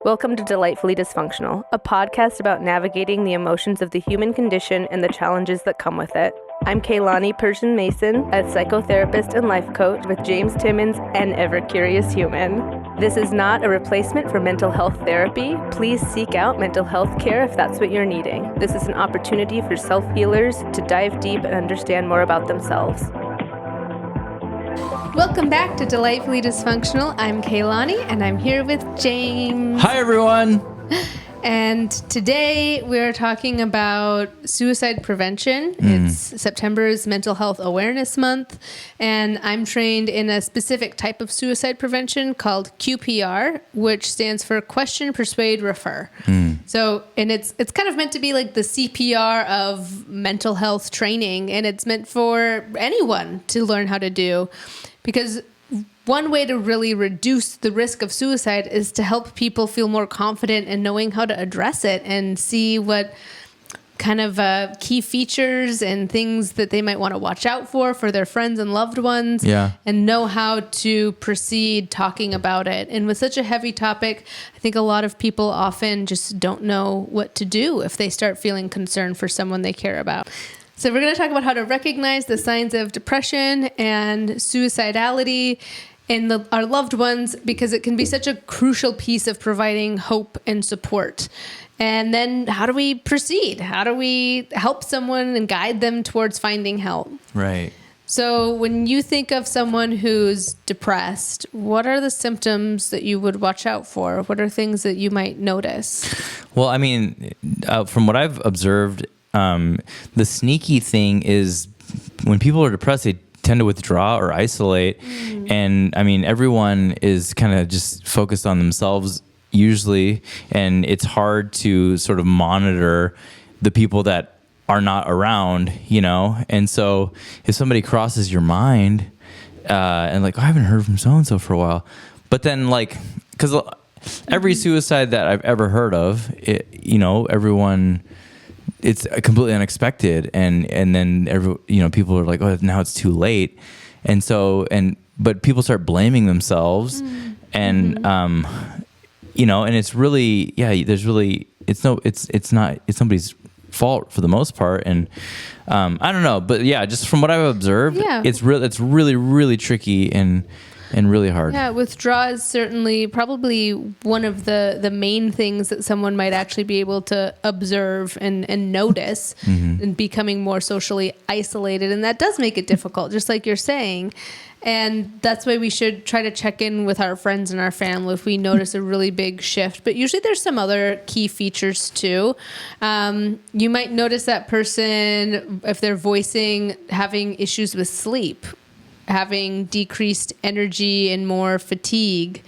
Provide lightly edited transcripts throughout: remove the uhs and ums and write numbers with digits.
Welcome to Delightfully Dysfunctional, a podcast about navigating the emotions of the human condition and the challenges that come with it. I'm Kaylani Persian Mason, a psychotherapist and life coach with James Timmons, an ever-curious human. This is not a replacement for mental health therapy. Please seek out mental health care if that's what you're needing. This is an opportunity for self-healers to dive deep and understand more about themselves. Welcome back to Delightfully Dysfunctional. I'm Kaylani, and I'm here with James. Hi, everyone. And today we're talking about suicide prevention. It's September's Mental Health Awareness Month, and I'm trained in a specific type of suicide prevention called QPR, which stands for Question, Persuade, Refer. So, and it's kind of meant to be like the CPR of mental health training, and it's meant for anyone to learn how to do. Because one way to really reduce the risk of suicide is to help people feel more confident in knowing how to address it and see what kind of key features and things that they might want to watch out for their friends and loved ones, and know how to proceed talking about it. And with such a heavy topic, I think a lot of people often just don't know what to do if they start feeling concern for someone they care about. So we're going to talk about how to recognize the signs of depression and suicidality in our loved ones, because it can be such a crucial piece of providing hope and support. And then how do we proceed? How do we help someone and guide them towards finding help? Right. So when you think of someone who's depressed, what are the symptoms that you would watch out for? What are things that you might notice? Well, I mean, from what I've observed, the sneaky thing is when people are depressed, they tend to withdraw or isolate. And I mean, everyone is kind of just focused on themselves usually. And it's hard to sort of monitor the people that are not around, you know? And so if somebody crosses your mind, and like, oh, I haven't heard from so-and-so for a while, but then like, cause every suicide that I've ever heard of, everyone, it's completely unexpected, and then people are like, oh, now it's too late, and so but people start blaming themselves, and and it's really it's nobody's fault for the most part, and I don't know, but yeah, just from what I've observed, it's really really tricky and really hard. Yeah, withdrawal is certainly probably one of the main things that someone might actually be able to observe and notice, and becoming more socially isolated. And that does make it difficult, just like you're saying. And that's why we should try to check in with our friends and our family if we notice a really big shift. But usually there's some other key features too. You might notice that person, if they're voicing having issues with sleep, having decreased energy and more fatigue,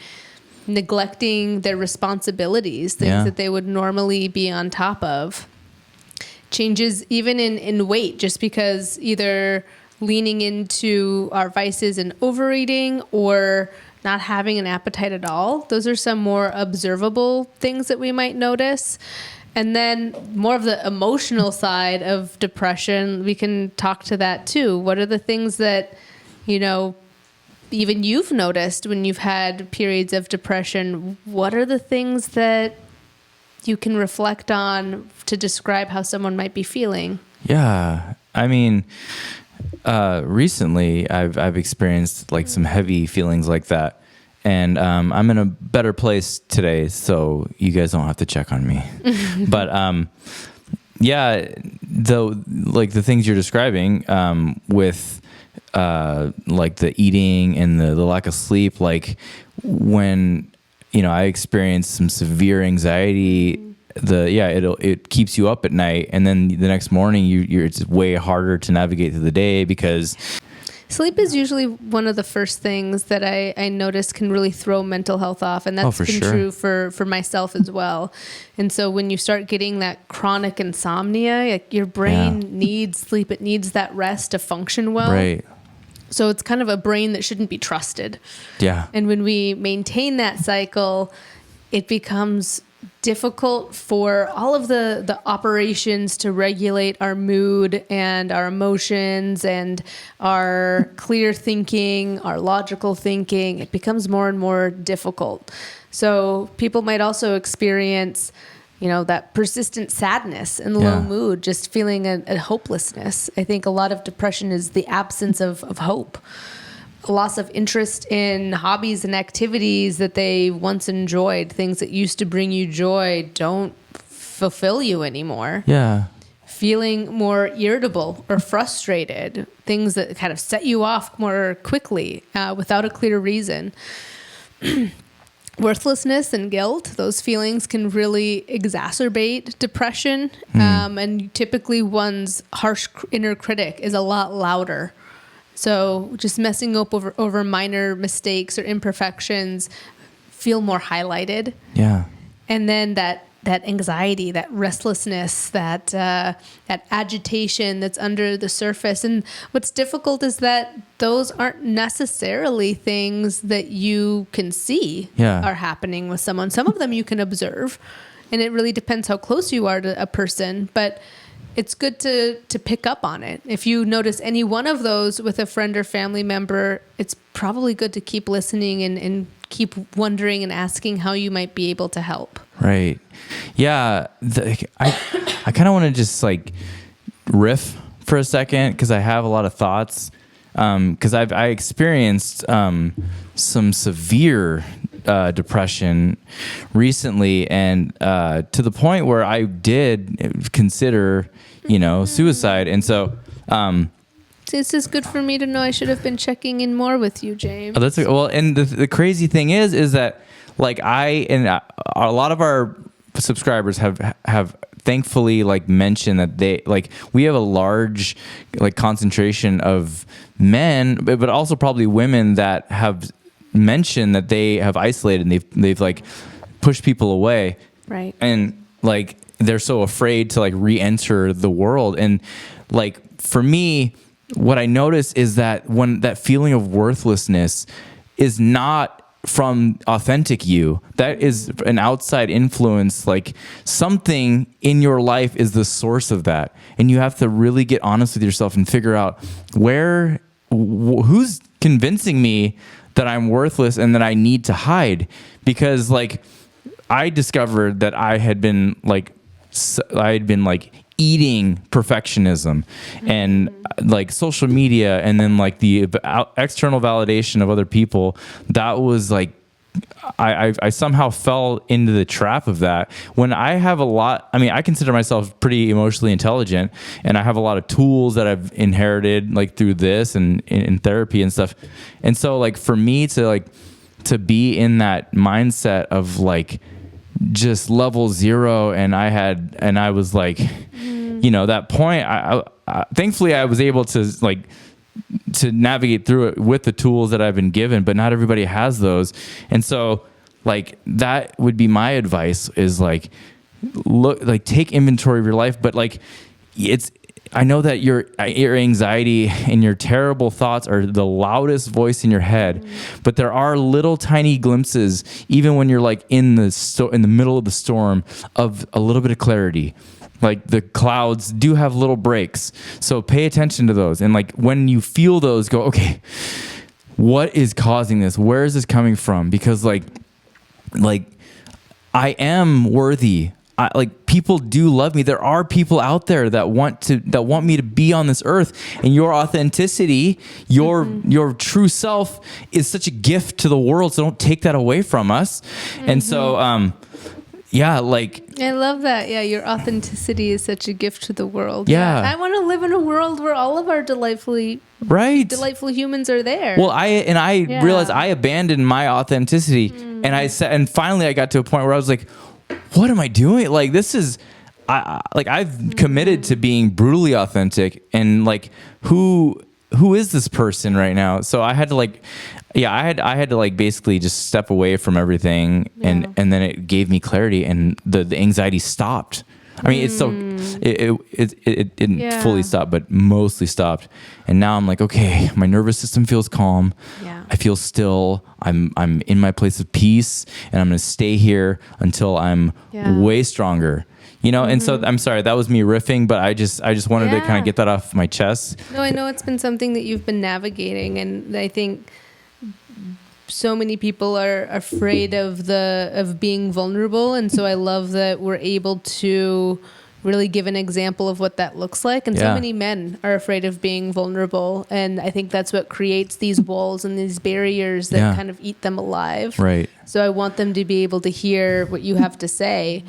neglecting their responsibilities, things that they would normally be on top of. Changes even in weight, just because either leaning into our vices and overeating or not having an appetite at all. Those are some more observable things that we might notice. And then more of the emotional side of depression, we can talk to that too. What are the things that even you've noticed when you've had periods of depression? What are the things that you can reflect on to describe how someone might be feeling? Yeah. I mean, recently I've experienced like some heavy feelings like that. And I'm in a better place today, so you guys don't have to check on me. But the things you're describing with like the eating and the lack of sleep, like when I experienced some severe anxiety, it keeps you up at night, and then the next morning it's way harder to navigate through the day because sleep is usually one of the first things that I notice can really throw mental health off. And that's been true for myself as well. And so when you start getting that chronic insomnia, like your brain needs sleep. It needs that rest to function well. Right. So it's kind of a brain that shouldn't be trusted. Yeah. And when we maintain that cycle, it becomes difficult for all of the operations to regulate our mood and our emotions and our clear thinking, our logical thinking. It becomes more and more difficult. So people might also experience, that persistent sadness and low mood, just feeling a hopelessness. I think a lot of depression is the absence of hope. A loss of interest in hobbies and activities that they once enjoyed. Things that used to bring you joy don't fulfill you anymore. Yeah. Feeling more irritable or frustrated. Things that kind of set you off more quickly without a clear reason. Worthlessness and guilt, those feelings can really exacerbate depression. And typically one's harsh inner critic is a lot louder. So just messing up over minor mistakes or imperfections feel more highlighted. Yeah. And then that anxiety, that restlessness, that agitation that's under the surface. And what's difficult is that those aren't necessarily things that you can see are happening with someone. Some of them you can observe, and it really depends how close you are to a person. But it's good to pick up on it. If you notice any one of those with a friend or family member, it's probably good to keep listening and keep wondering and asking how you might be able to help. Right. Yeah. I kind of want to just riff for a second because I have a lot of thoughts. Because I experienced some severe depression recently, and to the point where I did consider, suicide. And so, this is good for me to know. I should have been checking in more with you, James. And the crazy thing is that a lot of our subscribers have thankfully mentioned that they we have a large concentration of men, but also probably women that have mentioned that they have isolated and they've pushed people away. Right. And they're so afraid to re-enter the world. And for me, what I notice is that when that feeling of worthlessness is not from authentic you, that is an outside influence. Something in your life is the source of that, and you have to really get honest with yourself and figure out who's convincing me that I'm worthless and that I need to hide. Because I discovered that I had been eating perfectionism and social media, and then the external validation of other people. That was I somehow fell into the trap of that. When I have I consider myself pretty emotionally intelligent, and I have a lot of tools that I've inherited through this and in therapy and stuff. And so for me to be in that mindset of just level zero, and I was that point, I thankfully I was able to navigate through it with the tools that I've been given, but not everybody has those. And so that would be my advice is take inventory of your life. But I know that your anxiety and your terrible thoughts are the loudest voice in your head, but there are little tiny glimpses, even when you're in the middle of the storm, of a little bit of clarity. The clouds do have little breaks, so pay attention to those. And when you feel those, go, okay, what is causing this? Where is this coming from? Because I am worthy. People do love me. There are people out there that want me to be on this earth, and your authenticity, your true self is such a gift to the world. So don't take that away from us. And so, I love that. Yeah, your authenticity is such a gift to the world. Yeah. I want to live in a world where all of our delightful humans are there. Well, I realized I abandoned my authenticity, and finally I got to a point where I was like, what am I doing? This is, I've committed to being brutally authentic, and who is this person right now? So I had to I had to basically just step away from everything, and then it gave me clarity, and the anxiety stopped. I mean, it's still, it didn't Yeah. fully stop, but mostly stopped. And now I'm like, okay, my nervous system feels calm. Yeah. I feel still. I'm in my place of peace, and I'm going to stay here until I'm way stronger. You know, and so I'm sorry, that was me riffing, but I just wanted to kind of get that off my chest. No, I know it's been something that you've been navigating, and I think so many people are afraid of being vulnerable, and so I love that we're able to really give an example of what that looks like. And so many men are afraid of being vulnerable, and I think that's what creates these walls and these barriers that kind of eat them alive. Right. So I want them to be able to hear what you have to say.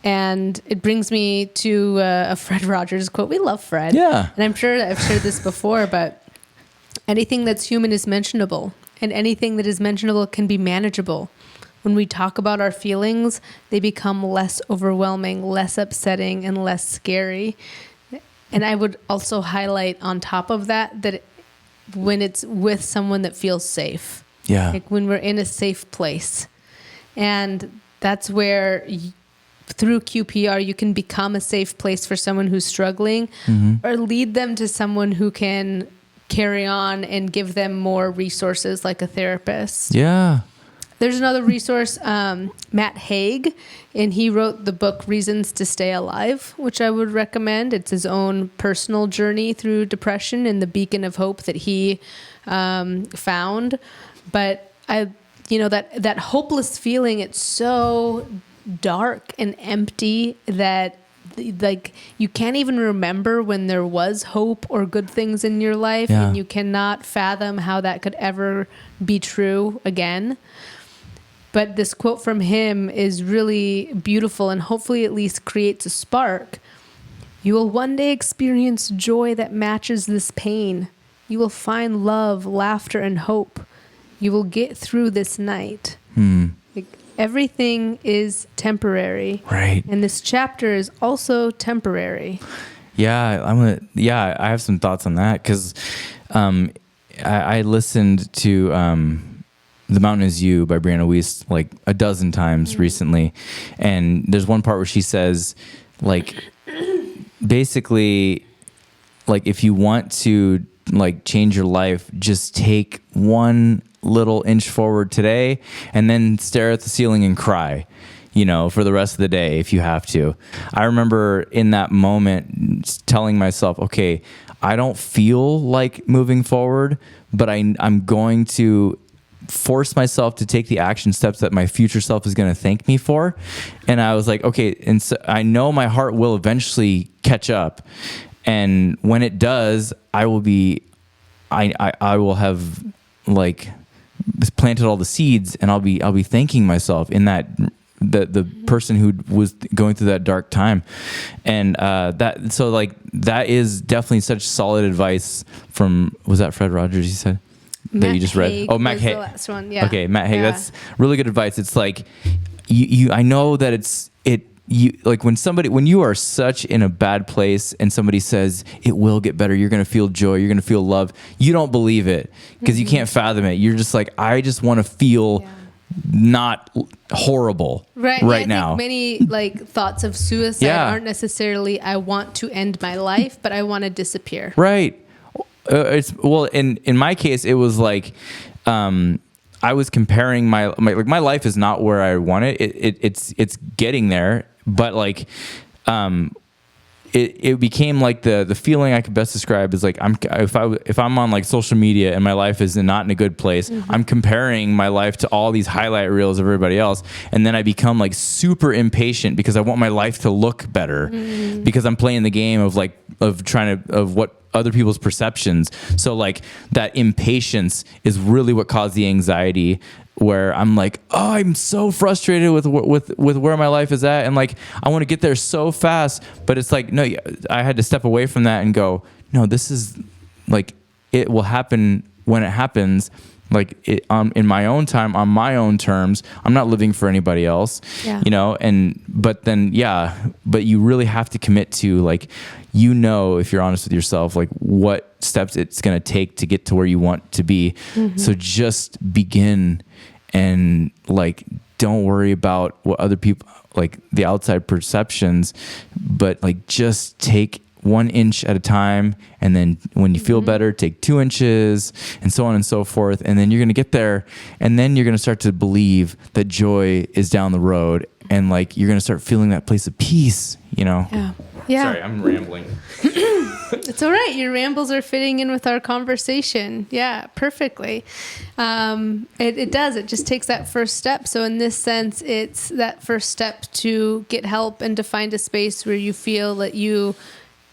And it brings me to a Fred Rogers quote. We love Fred. Yeah. And I'm sure that I've shared this before, but anything that's human is mentionable, and anything that is mentionable can be manageable. When we talk about our feelings, they become less overwhelming, less upsetting, and less scary. And I would also highlight on top of that when it's with someone that feels safe. Yeah. Like when we're in a safe place. And that's where through QPR, you can become a safe place for someone who's struggling, or lead them to someone who can carry on and give them more resources, like a therapist. Yeah. There's another resource, Matt Haig, and he wrote the book Reasons to Stay Alive, which I would recommend. It's his own personal journey through depression and the beacon of hope that he found. But that hopeless feeling, it's so dark and empty that like you can't even remember when there was hope or good things in your life, and you cannot fathom how that could ever be true again. But this quote from him is really beautiful, and hopefully at least creates a spark. You will one day experience joy that matches this pain. You will find love, laughter, and hope. You will get through this night. Everything is temporary. Right. And this chapter is also temporary. Yeah, I have some thoughts on that, because I listened to The Mountain Is You by Brianna Wiest like a dozen times recently. And there's one part where she says, like, basically, like, if you want to like change your life, just take one little inch forward today and then stare at the ceiling and cry, for the rest of the day if you have to. I remember in that moment telling myself, okay, I don't feel like moving forward, but I'm going to force myself to take the action steps that my future self is going to thank me for. And I was like, okay, and so I know my heart will eventually catch up. And when it does, I will have like planted all the seeds, and I'll be thanking myself in that the person who was going through that dark time. And that is definitely such solid advice from, was that Fred Rogers you said? That you just read? Oh, Matt Haig. The last one. Yeah. Okay, Matt Haig. Yeah. That's really good advice. It's like I know that when you are such in a bad place and somebody says it will get better, you're going to feel joy, you're going to feel love, you don't believe it because you can't fathom it. You're just like, I just want to feel not horrible right now. Think many like thoughts of suicide aren't necessarily I want to end my life, but I want to disappear. Right. In my case, it was like, I was comparing my life is not where I want it. It's getting there, but like, it became like the feeling I could best describe is like if I'm on like social media and my life is not in a good place, I'm comparing my life to all these highlight reels of everybody else, and then I become like super impatient because I want my life to look better because I'm playing the game of what other people's perceptions. So like that impatience is really what caused the anxiety, where I'm like, oh, I'm so frustrated with where my life is at, and like I want to get there so fast, but it's like, no, I had to step away from that and go, no, this is like, it will happen when it happens, like in my own time, on my own terms. I'm not living for anybody else, but you really have to commit to, like, if you're honest with yourself, like what steps it's going to take to get to where you want to be. So just begin and like don't worry about what other people, like the outside perceptions, but like just take 1 inch at a time. And then when you feel better, take 2 inches and so on and so forth. And then you're going to get there. And then you're going to start to believe that joy is down the road. And like, you're going to start feeling that place of peace, you know? Yeah. Yeah. Sorry, I'm rambling. It's all right. Your rambles are fitting in with our conversation. Yeah, perfectly. It does. It just takes that first step. So in this sense, it's that first step to get help and to find a space where you feel that you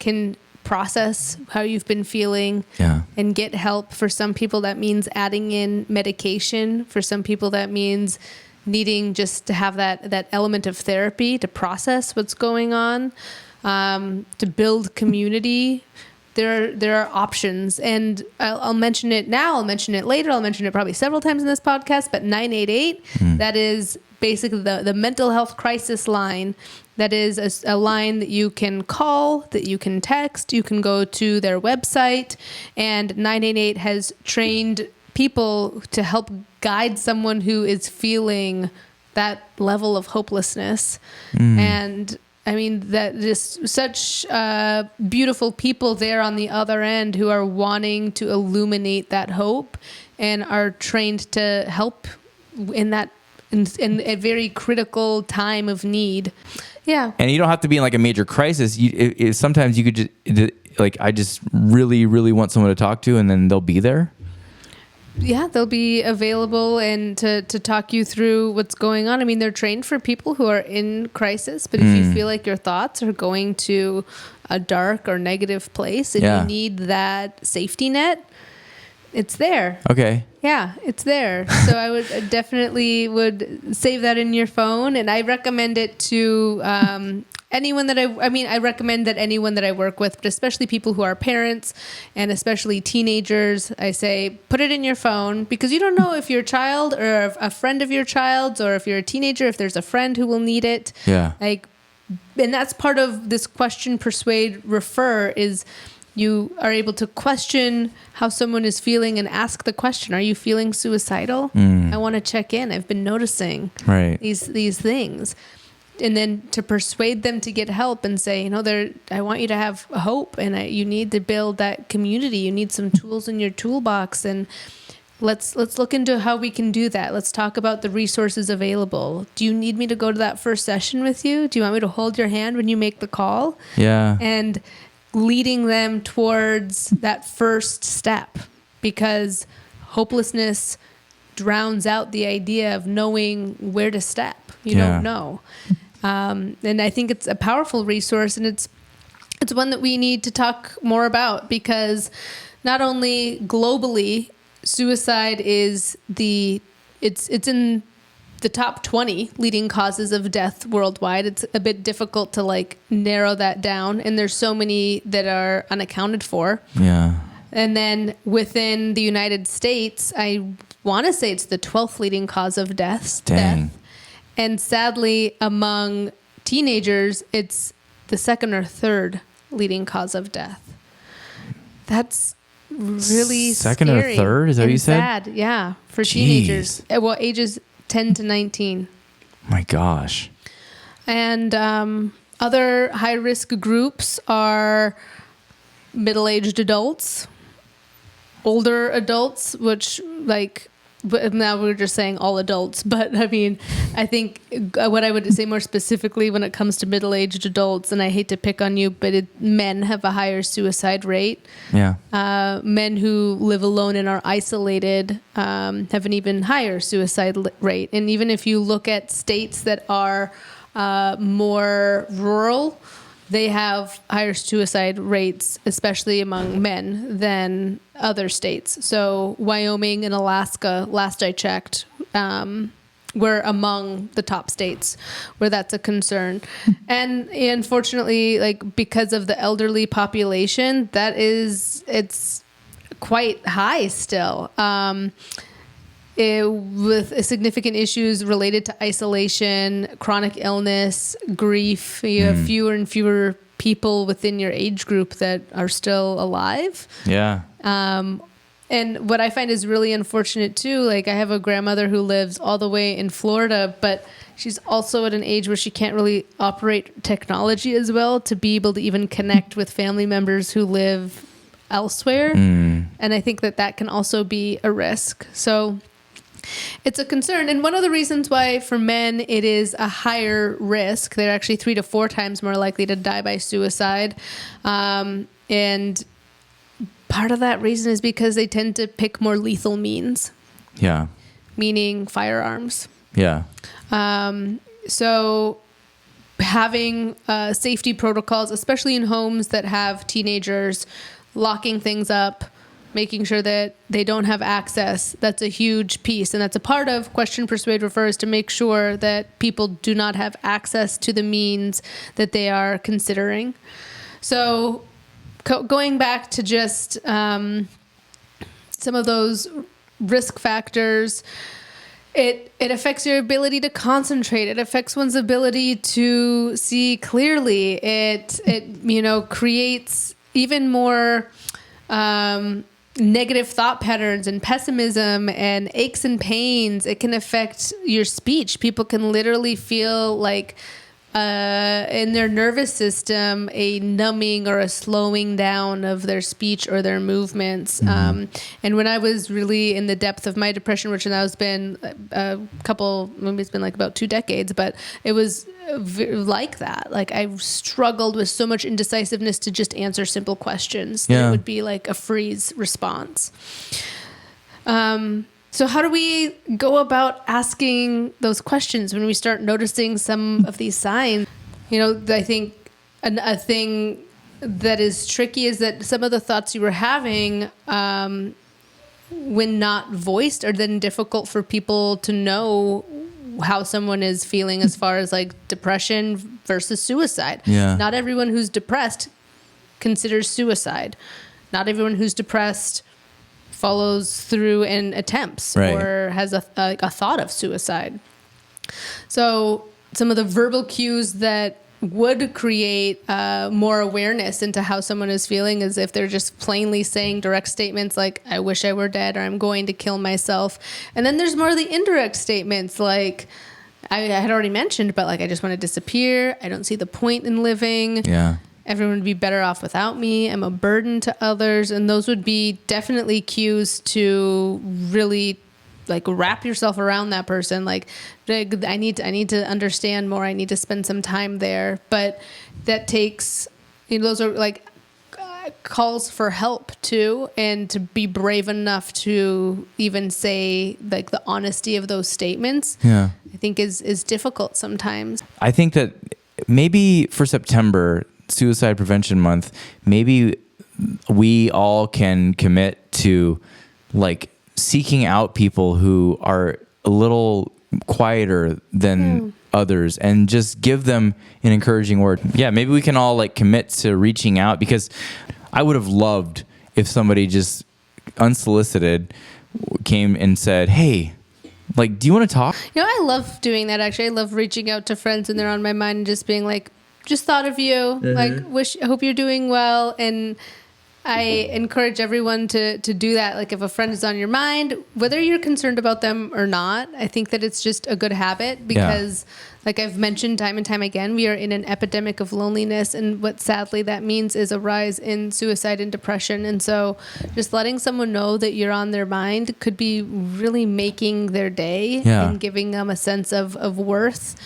can process how you've been feeling and get help. For some people, that means adding in medication. For some people, that means needing just to have that element of therapy to process what's going on. To build community, there are options, and I'll mention it now. I'll mention it later. I'll mention it probably several times in this podcast. But 988, that is basically the mental health crisis line. That is a line that you can call, that you can text. You can go to their website, and 988 has trained people to help guide someone who is feeling that level of hopelessness. And I mean, that just such beautiful people there on the other end who are wanting to illuminate that hope and are trained to help in a very critical time of need. Yeah. And you don't have to be in like a major crisis. Sometimes you could just, like, I just really, really want someone to talk to, and then they'll be there. Yeah, they'll be available and to talk you through what's going on. I mean, they're trained for people who are in crisis, but if you feel like your thoughts are going to a dark or negative place and you need that safety net, it's there. Okay. Yeah, it's there. So I would definitely save that in your phone, and I recommend it to anyone that I recommend that anyone that I work with, but especially people who are parents and especially teenagers, I say, put it in your phone, because you don't know if your child or a friend of your child's, or if you're a teenager, if there's a friend who will need it. Yeah. And that's part of this question, persuade, refer, is you are able to question how someone is feeling and ask the question, are you feeling suicidal? I want to check in. I've been noticing these things. And then to persuade them to get help and say, I want you to have hope, and you need to build that community. You need some tools in your toolbox, and let's look into how we can do that. Let's talk about the resources available. Do you need me to go to that first session with you? Do you want me to hold your hand when you make the call? Yeah. And leading them towards that first step, because hopelessness drowns out the idea of knowing where to step. You don't know. And I think it's a powerful resource, and it's one that we need to talk more about, because not only globally, suicide is it's in the top 20 leading causes of death worldwide. It's a bit difficult to narrow that down, and there's so many that are unaccounted for. Yeah. And then within the United States, I want to say it's the 12th leading cause of death. Dang. And sadly, among teenagers, it's the second or third leading cause of death. That's really second scary or third? Is that what you said? Sad, yeah, for teenagers. Well, ages 10 to 19. My gosh. And other high-risk groups are middle-aged adults, older adults, which but now we're just saying all adults. But I mean, I think what I would say more specifically when it comes to middle-aged adults, and I hate to pick on you, but men have a higher suicide rate. Yeah. Men who live alone and are isolated have an even higher suicide rate. And even if you look at states that are more rural, they have higher suicide rates, especially among men, than other states. So Wyoming and Alaska, last I checked, were among the top states where that's a concern. And unfortunately, because of the elderly population, it's quite high still. With significant issues related to isolation, chronic illness, grief. You have fewer and fewer people within your age group that are still alive. Yeah. And what I find is really unfortunate too, like I have a grandmother who lives all the way in Florida, but she's also at an age where she can't really operate technology as well to be able to even connect with family members who live elsewhere. And I think that can also be a risk. So it's a concern. And one of the reasons why for men it is a higher risk, they're actually 3 to 4 times more likely to die by suicide. And part of that reason is because they tend to pick more lethal means. Yeah. Meaning firearms. Yeah. So having safety protocols, especially in homes that have teenagers, locking things up, making sure that they don't have access, that's a huge piece. And that's a part of Question, Persuade, Refer, is to make sure that people do not have access to the means that they are considering. So going back to just some of those risk factors, it affects your ability to concentrate. It affects one's ability to see clearly. It creates even more negative thought patterns and pessimism and aches and pains. It can affect your speech. People can literally feel like in their nervous system a numbing or a slowing down of their speech or their movements. And when I was really in the depth of my depression, which now has been maybe it's been like about 2 decades, but it was like that. Like I struggled with so much indecisiveness to just answer simple questions. Yeah. It would be like a freeze response. So how do we go about asking those questions when we start noticing some of these signs? I think a thing that is tricky is that some of the thoughts you were having, when not voiced, are then difficult for people to know how someone is feeling as far as like depression versus suicide. Yeah. Not everyone who's depressed considers suicide. Not everyone who's depressed follows through and attempts or has a thought of suicide. So some of the verbal cues that would create more awareness into how someone is feeling is if they're just plainly saying direct statements like, I wish I were dead, or I'm going to kill myself. And then there's more of the indirect statements like, I had already mentioned, but like, I just want to disappear. I don't see the point in living. Yeah. Everyone would be better off without me. I'm a burden to others. And those would be definitely cues to really like wrap yourself around that person. Like I need to understand more. I need to spend some time there. But that takes, those are like calls for help too. And to be brave enough to even say like the honesty of those statements, I think is difficult sometimes. I think that maybe for September, Suicide Prevention Month, maybe we all can commit to like seeking out people who are a little quieter than others and just give them an encouraging word. Yeah, maybe we can all like commit to reaching out, because I would have loved if somebody just unsolicited came and said, hey, like, do you want to talk? I love doing that actually. I love reaching out to friends when they're on my mind and just being like, just thought of you, hope you're doing well. And I encourage everyone to do that. Like if a friend is on your mind, whether you're concerned about them or not, I think that it's just a good habit because like I've mentioned time and time again, we are in an epidemic of loneliness. And what sadly that means is a rise in suicide and depression. And so just letting someone know that you're on their mind could be really making their day and giving them a sense of worth.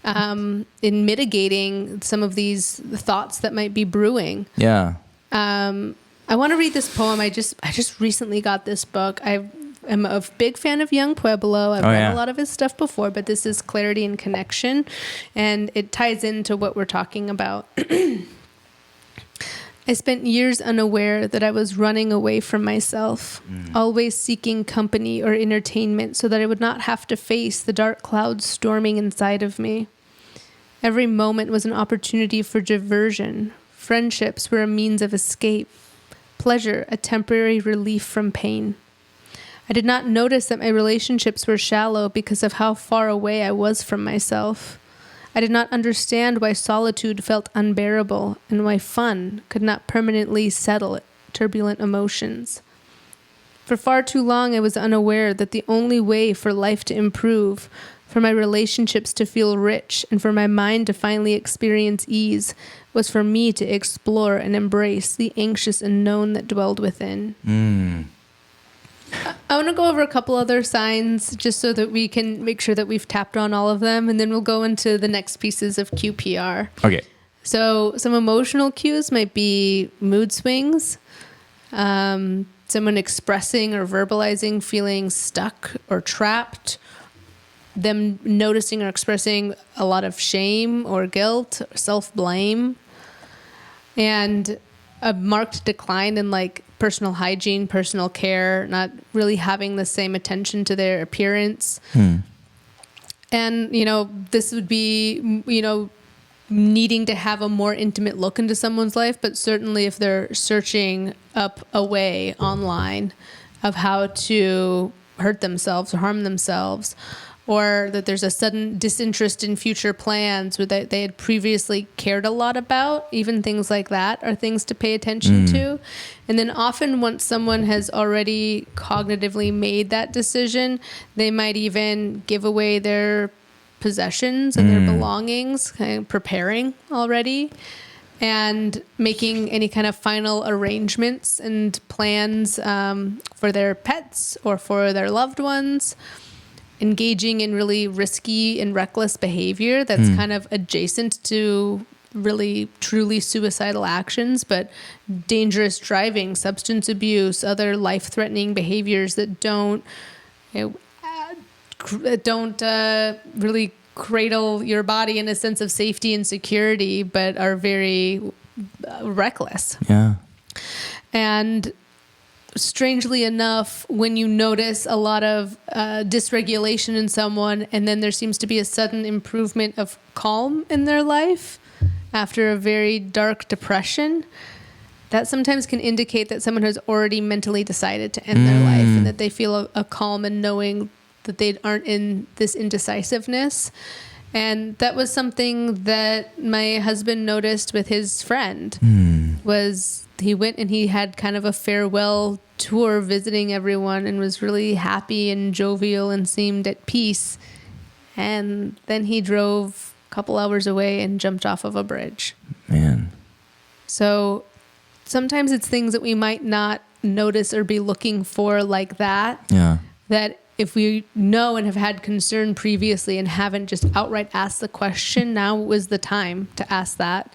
In mitigating some of these thoughts that might be brewing. Yeah. I want to read this poem. I just recently got this book. I am a big fan of Young Pueblo. I've read a lot of his stuff before, but this is Clarity and Connection, and it ties into what we're talking about. I spent years unaware that I was running away from myself, always seeking company or entertainment so that I would not have to face the dark clouds storming inside of me. Every moment was an opportunity for diversion. Friendships were a means of escape. Pleasure, a temporary relief from pain. I did not notice that my relationships were shallow because of how far away I was from myself. I did not understand why solitude felt unbearable and why fun could not permanently settle turbulent emotions. For far too long, I was unaware that the only way for life to improve, for my relationships to feel rich, and for my mind to finally experience ease, was for me to explore and embrace the anxious unknown that dwelled within. I want to go over a couple other signs just so that we can make sure that we've tapped on all of them, and then we'll go into the next pieces of QPR. Okay. So some emotional cues might be mood swings, someone expressing or verbalizing feeling stuck or trapped, them noticing or expressing a lot of shame or guilt, or self-blame, and a marked decline in like personal hygiene, personal care, not really having the same attention to their appearance. And, this would be, needing to have a more intimate look into someone's life, but certainly if they're searching up a way online of how to hurt themselves or harm themselves, or that there's a sudden disinterest in future plans that they had previously cared a lot about, even things like that are things to pay attention to. And then often once someone has already cognitively made that decision, they might even give away their possessions and their belongings, kind of preparing already, and making any kind of final arrangements and plans for their pets or for their loved ones, engaging in really risky and reckless behavior that's kind of adjacent to really truly suicidal actions, but dangerous driving, substance abuse, other life-threatening behaviors that don't really cradle your body in a sense of safety and security, but are very reckless. Yeah. And strangely enough, when you notice a lot of dysregulation in someone, and then there seems to be a sudden improvement of calm in their life after a very dark depression, that sometimes can indicate that someone has already mentally decided to end their life, and that they feel a calm in knowing that they aren't in this indecisiveness. And that was something that my husband noticed with his friend. Was he went and he had kind of a farewell tour visiting everyone and was really happy and jovial and seemed at peace. And then he drove a couple hours away and jumped off of a bridge. Man. So sometimes it's things that we might not notice or be looking for like that. Yeah. That if we know and have had concern previously and haven't just outright asked the question, now was the time to ask that.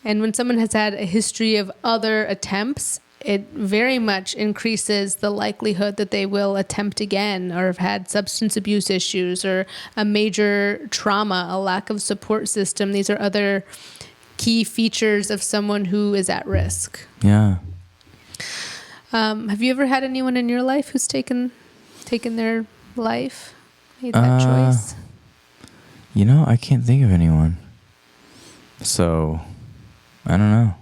And when someone has had a history of other attempts, it very much increases the likelihood that they will attempt again, or have had substance abuse issues or a major trauma, a lack of support system. These are other key features of someone who is at risk. Yeah. Have you ever had anyone in your life who's taken their life, made that choice? I can't think of anyone. So, I don't know.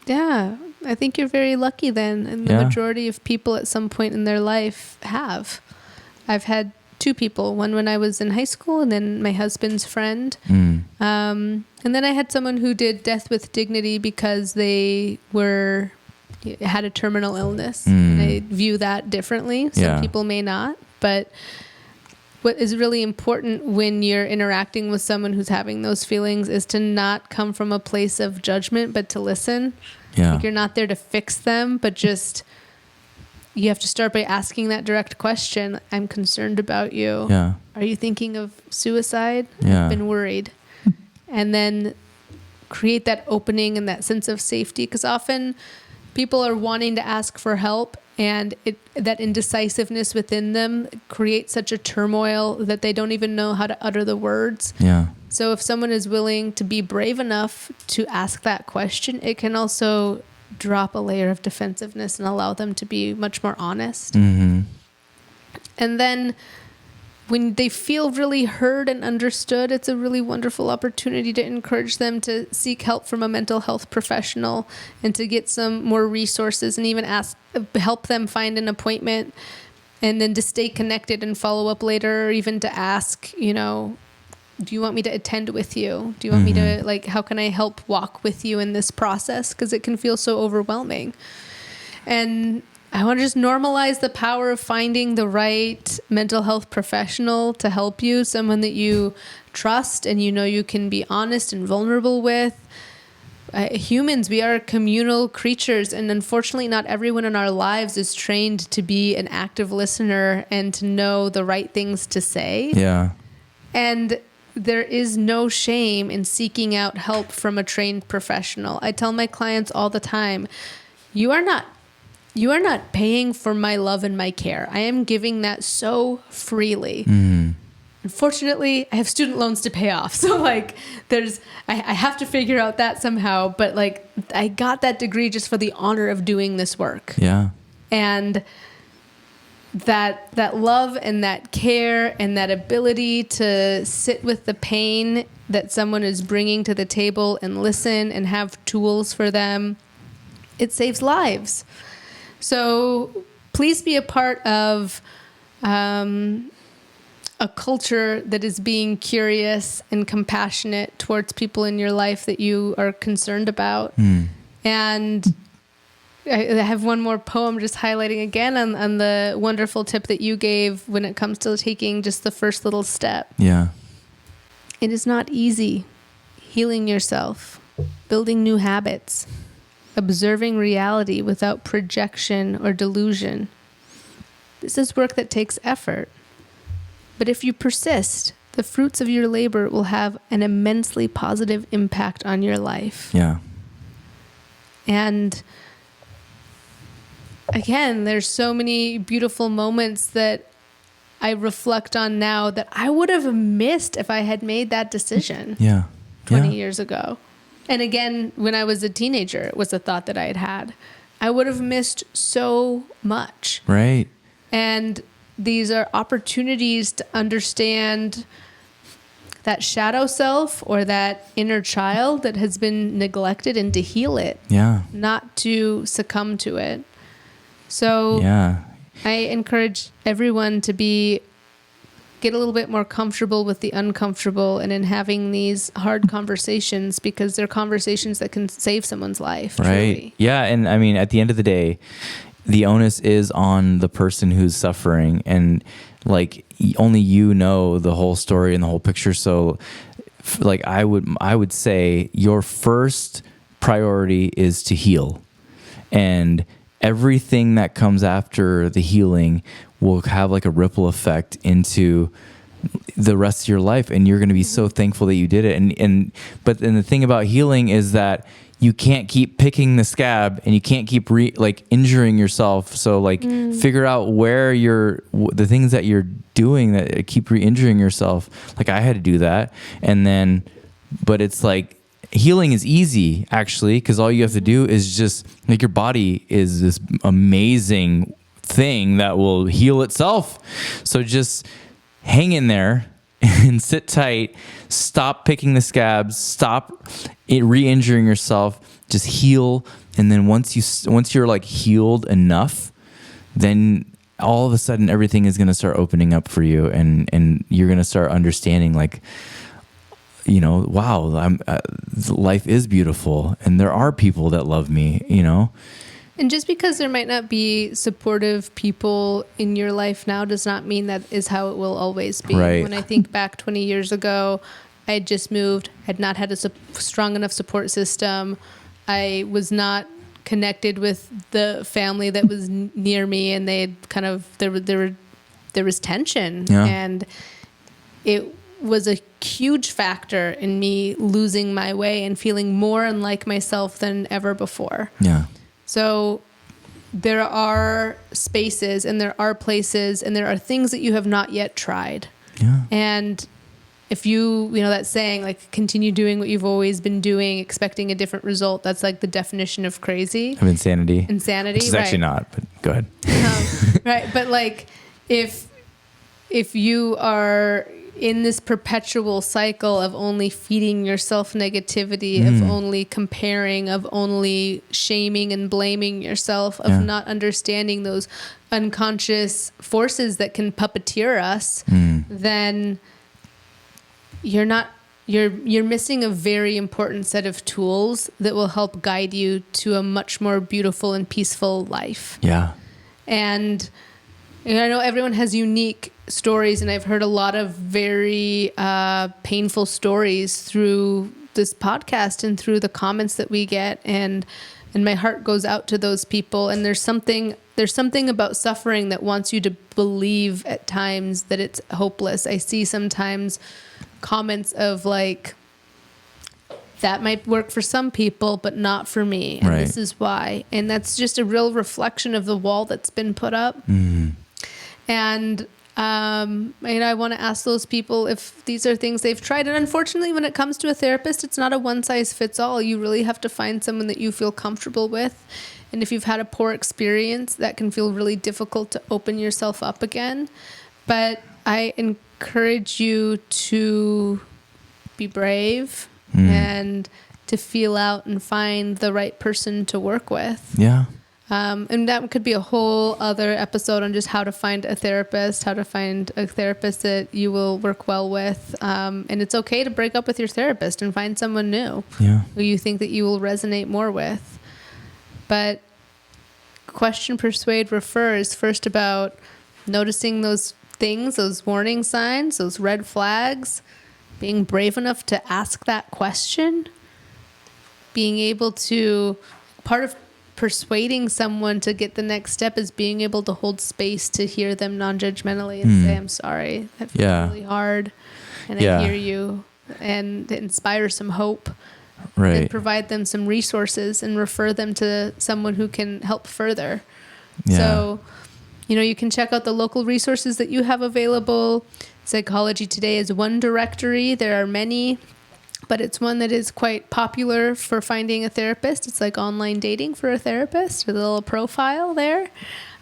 Yeah, I think you're very lucky then. And the majority of people at some point in their life have. I've had two people, one when I was in high school and then my husband's friend. And then I had someone who did death with dignity because they had a terminal illness. And I view that differently. Some people may not, but what is really important when you're interacting with someone who's having those feelings is to not come from a place of judgment, but to listen. Yeah. Like you're not there to fix them, but just you have to start by asking that direct question. I'm concerned about you. Yeah. Are you thinking of suicide? Yeah. I've been worried. And then create that opening and that sense of safety, because often people are wanting to ask for help, and that indecisiveness within them creates such a turmoil that they don't even know how to utter the words. Yeah. So if someone is willing to be brave enough to ask that question, it can also drop a layer of defensiveness and allow them to be much more honest. Mm-hmm. And then when they feel really heard and understood, it's a really wonderful opportunity to encourage them to seek help from a mental health professional and to get some more resources, and even help them find an appointment, and then to stay connected and follow up later, or even to ask, do you want me to attend with you? Do you want me to, how can I help walk with you in this process? Because it can feel so overwhelming. And I want to just normalize the power of finding the right mental health professional to help you, someone that you trust and you know you can be honest and vulnerable with. Humans, we are communal creatures, and unfortunately not everyone in our lives is trained to be an active listener and to know the right things to say. Yeah. And there is no shame in seeking out help from a trained professional. I tell my clients all the time, you are not paying for my love and my care. I am giving that so freely. Unfortunately, I have student loans to pay off. So like I have to figure out that somehow, but like I got that degree just for the honor of doing this work. Yeah. And that love and that care and that ability to sit with the pain that someone is bringing to the table and listen and have tools for them, it saves lives. So please be a part of a culture that is being curious and compassionate towards people in your life that you are concerned about. And I have one more poem just highlighting again on the wonderful tip that you gave when it comes to taking just the first little step. Yeah. It is not easy healing yourself, building new habits, observing reality without projection or delusion. This is work that takes effort. But if you persist, the fruits of your labor will have an immensely positive impact on your life. Yeah. And again, there's so many beautiful moments that I reflect on now that I would have missed if I had made that decision 20 years ago. And again, when I was a teenager, it was a thought that I had. I would have missed so much. Right. And these are opportunities to understand that shadow self or that inner child that has been neglected and to heal it. Yeah. Not to succumb to it. So I encourage everyone to get a little bit more comfortable with the uncomfortable and in having these hard conversations, because they're conversations that can save someone's life. Right. Truly. Yeah. And I mean, at the end of the day, the onus is on the person who's suffering, and like only you know the whole story and the whole picture. So like I would say your first priority is to heal, and everything that comes after the healing will have like a ripple effect into the rest of your life, and you're going to be so thankful that you did it. But the thing about healing is that you can't keep picking the scab, and you can't keep injuring yourself. So figure out where the things that you're doing that keep re-injuring yourself. Like I had to do that. But it's like healing is easy actually, because all you have to do is just like your body is this amazing thing that will heal itself. So just hang in there and sit tight. Stop picking the scabs. Stop re-injuring yourself. Just heal, and then once you're like healed enough, then all of a sudden everything is going to start opening up for you, and you're going to start understanding like, you know, wow, life is beautiful, and there are people that love me, you know. And just because there might not be supportive people in your life now does not mean that is how it will always be. Right. When I think back 20 years ago, I had just moved, had not had a strong enough support system. I was not connected with the family that was near me, and they had kind of, there was tension. Yeah. And it was a huge factor in me losing my way and feeling more unlike myself than ever before. Yeah. So there are spaces and there are places and there are things that you have not yet tried. Yeah. And if you know, that saying, like, continue doing what you've always been doing, expecting a different result, that's like the definition of crazy. Of insanity. Insanity. Which is actually not, but go ahead. Right. But like, if you are in this perpetual cycle of only feeding yourself negativity, of only comparing, of only shaming and blaming yourself, of not understanding those unconscious forces that can puppeteer us, then you're missing a very important set of tools that will help guide you to a much more beautiful and peaceful life. Yeah. And I know everyone has unique stories, and I've heard a lot of very painful stories through this podcast and through the comments that we get, and my heart goes out to those people. And there's something about suffering that wants you to believe at times that it's hopeless. I see sometimes comments of like, that might work for some people, but not for me. And this is why. And that's just a real reflection of the wall that's been put up. Mm-hmm. And I want to ask those people if these are things they've tried. And unfortunately, when it comes to a therapist, it's not a one size fits all. You really have to find someone that you feel comfortable with. And if you've had a poor experience, that can feel really difficult to open yourself up again. But I encourage you to be brave and to feel out and find the right person to work with. Yeah. And that could be a whole other episode on just how to find a therapist that you will work well with. And it's okay to break up with your therapist and find someone new who you think that you will resonate more with. But question, persuade, refer is first about noticing those things, those warning signs, those red flags, being brave enough to ask that question, being able to, part of persuading someone to get the next step is being able to hold space to hear them non-judgmentally and say, I'm sorry, that feels really hard, and I hear you, and to inspire some hope, and provide them some resources and refer them to someone who can help further. So, you can check out the local resources that you have available. Psychology Today is one directory. There are many, but it's one that is quite popular for finding a therapist. It's like online dating for a therapist with a little profile there.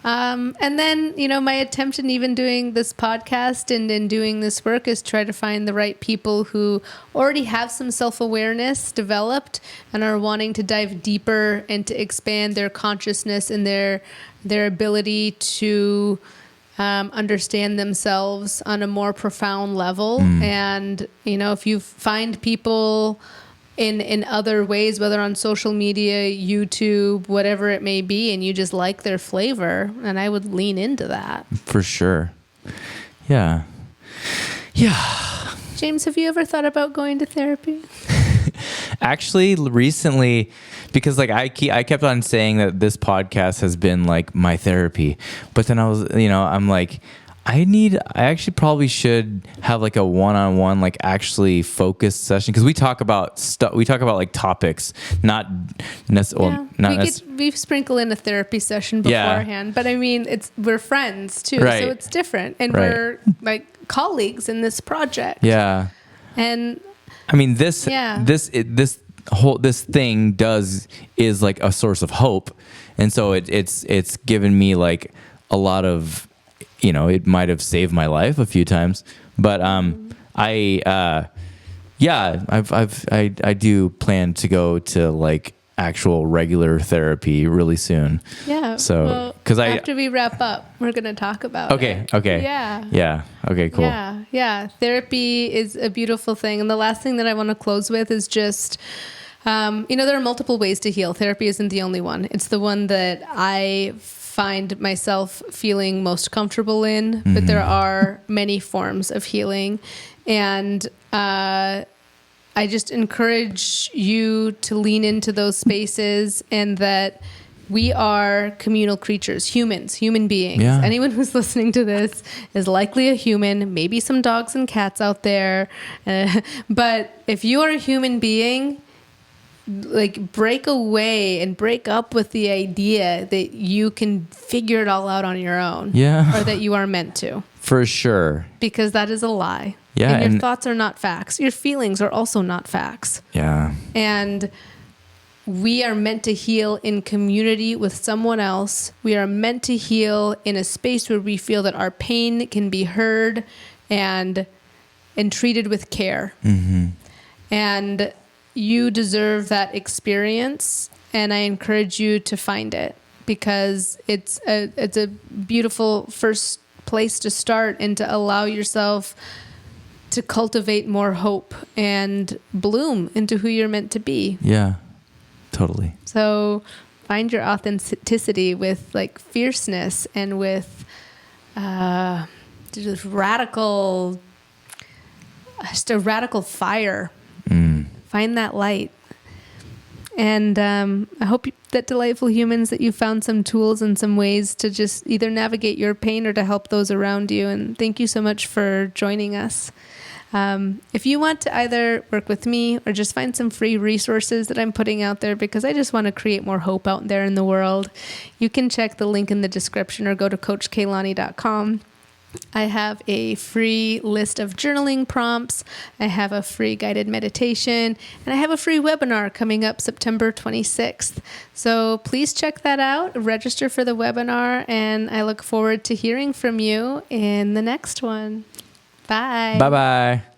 And then, my attempt in even doing this podcast and in doing this work is try to find the right people who already have some self-awareness developed and are wanting to dive deeper and to expand their consciousness and their ability to understand themselves on a more profound level. And, if you find people in other ways, whether on social media, YouTube, whatever it may be, and you just like their flavor, and I would lean into that. For sure. Yeah. James, have you ever thought about going to therapy? Actually, recently, because I kept on saying that this podcast has been like my therapy, but then I was, I'm like, I actually probably should have like a one-on-one, like actually focused session. Cause we talk about stuff, like topics, not necessarily, we sprinkle in a therapy session beforehand, but I mean, we're friends too. So it's different. And we're like colleagues in this project. Yeah. And I mean, this thing is like a source of hope. And so it's given me like a lot of, it might have saved my life a few times, but I do plan to go to like actual regular therapy really soon. Yeah. So after we wrap up, we're going to talk about it. Okay. Yeah. Okay, cool. Yeah. Therapy is a beautiful thing. And the last thing that I want to close with is just, there are multiple ways to heal. Therapy isn't the only one. It's the one that I find myself feeling most comfortable in, but there are many forms of healing. And I just encourage you to lean into those spaces, and that we are communal creatures, human beings. Yeah. Anyone who's listening to this is likely a human, maybe some dogs and cats out there. But if you are a human being, like, break away and break up with the idea that you can figure it all out on your own. Yeah. Or that you are meant to. For sure. Because that is a lie. Yeah. And your thoughts are not facts. Your feelings are also not facts. Yeah. And we are meant to heal in community with someone else. We are meant to heal in a space where we feel that our pain can be heard and treated with care. Mm-hmm. And you deserve that experience, and I encourage you to find it, because it's a beautiful first place to start, and to allow yourself to cultivate more hope and bloom into who you're meant to be. Yeah, totally. So find your authenticity with like fierceness and with just a radical fire. Find that light. And I hope that Delightful Humans, that you found some tools and some ways to just either navigate your pain or to help those around you. And thank you so much for joining us. If you want to either work with me or just find some free resources that I'm putting out there, because I just want to create more hope out there in the world, you can check the link in the description or go to coachkaylani.com. I have a free list of journaling prompts. I have a free guided meditation, and I have a free webinar coming up September 26th. So please check that out, register for the webinar, and I look forward to hearing from you in the next one. Bye. Bye-bye.